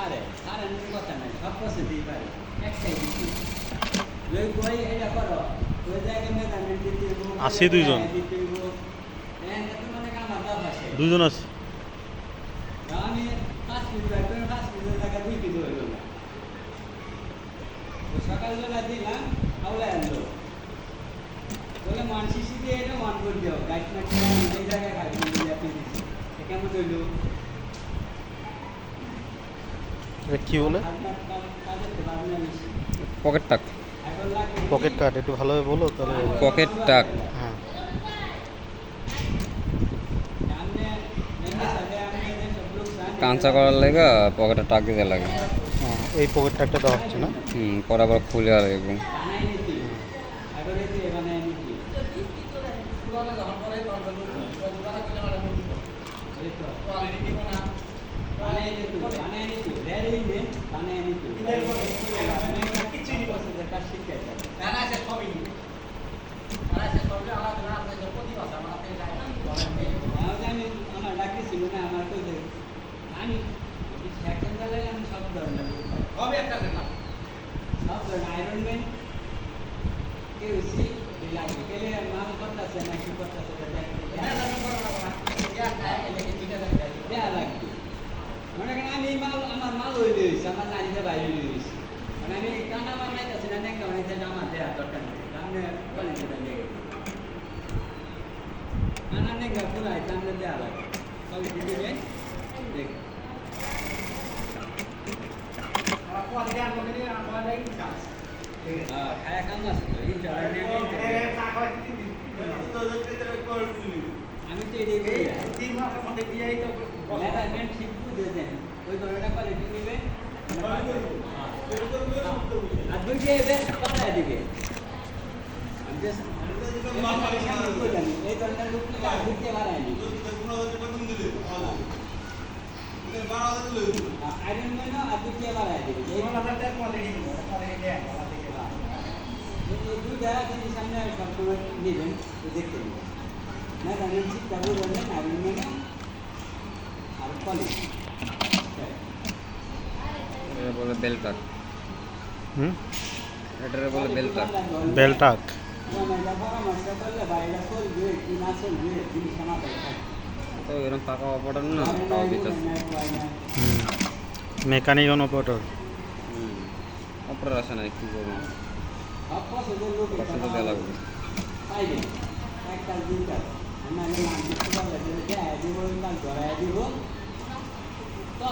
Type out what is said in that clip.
পারে কারেন্টের কথা নাই সব পছন্দই পারে একটাই দিচ্ছি ওই বই এটা করো ওই জায়গায় মেজারমেন্ট দিতে আছে দুইজন মানে আমার দাম আছে দুজন আছে আমি 5 মিনিট রাখবেন 5 মিনিটের টাকা 2 কিলো হইল না সকালবেলা দিলাম হাওলা আনলো বলে মানসি সিধে এটা মান করে দিও গাইড মাটি এই জায়গায় খাইতে দিলে আপনি দিচ্ছি কেমন হইল কি বলে পকেট টাক পকেট কাট একটু ভালোভাবে বলো তাহলে পকেট টাক হ্যাঁ কাঁচা করার লেগে পকেটে টাক দিতে লাগে হ্যাঁ, এই পকেট টাকটা দেওয়া হচ্ছে না পরে আবার খুলে আর লাগবে আমার ডাকি ছিল না আমার তো আমি সেকেন্ড বেলায় আমি সব ধরনের সব ধরনের আয়রন ম্যান কেউসি লাগে গেলে মাল করতেছে না কি করতেছে দেয়া লাগবে মনে করেন আমি মাল আমার মাল হইলে হয়েছে আমার নারীতে বাইরে হয়ে গেছে মানে আমি কানা বানাইতেছি না নেকা বানাইতে আমার দেওয়ার দরকার নেই সামনে বলেন সেটা লেগে কানা নেকা পুরাই সামনে দেওয়া লাগে সবই দিতে যাই দেখ খায়া কাম আছে তো এই আমি তো এটাই করি ম্যানেজমেন্ট ঠিক বুঝে দেন ওই ধরনের কোয়ালিটি নেবে আর দুইটা এবার পাঠায় দিবে এই ধরনের লোক বুঝতে পারায়নি আয়রন ম্যানও আর দুইটা বাড়ায় দিবে দুইটা যদি সামনে সবসময় নেবেন তো দেখতে নেবেন না জানেন ঠিকঠাক বলবেন আয়রন ম্যানও আর কোয়ালিটি বলে বেল টাক হুম এটারে বলে বেল টাক বেলটাক পরামর্শ করলে বাইরে চলবে কি না চলবে জিনিসটা মাথায় থাকে তো এরকম পাকা অপারেটর না তাও দিতেছে মেকানিক অপারেটর অপারেটর আসে না কি করবো সব পছন্দের লোক পছন্দ দেওয়া লাগবে পাইবে একটা দুইটা আমি মানতে পারলে দিব ধরাই দিব তো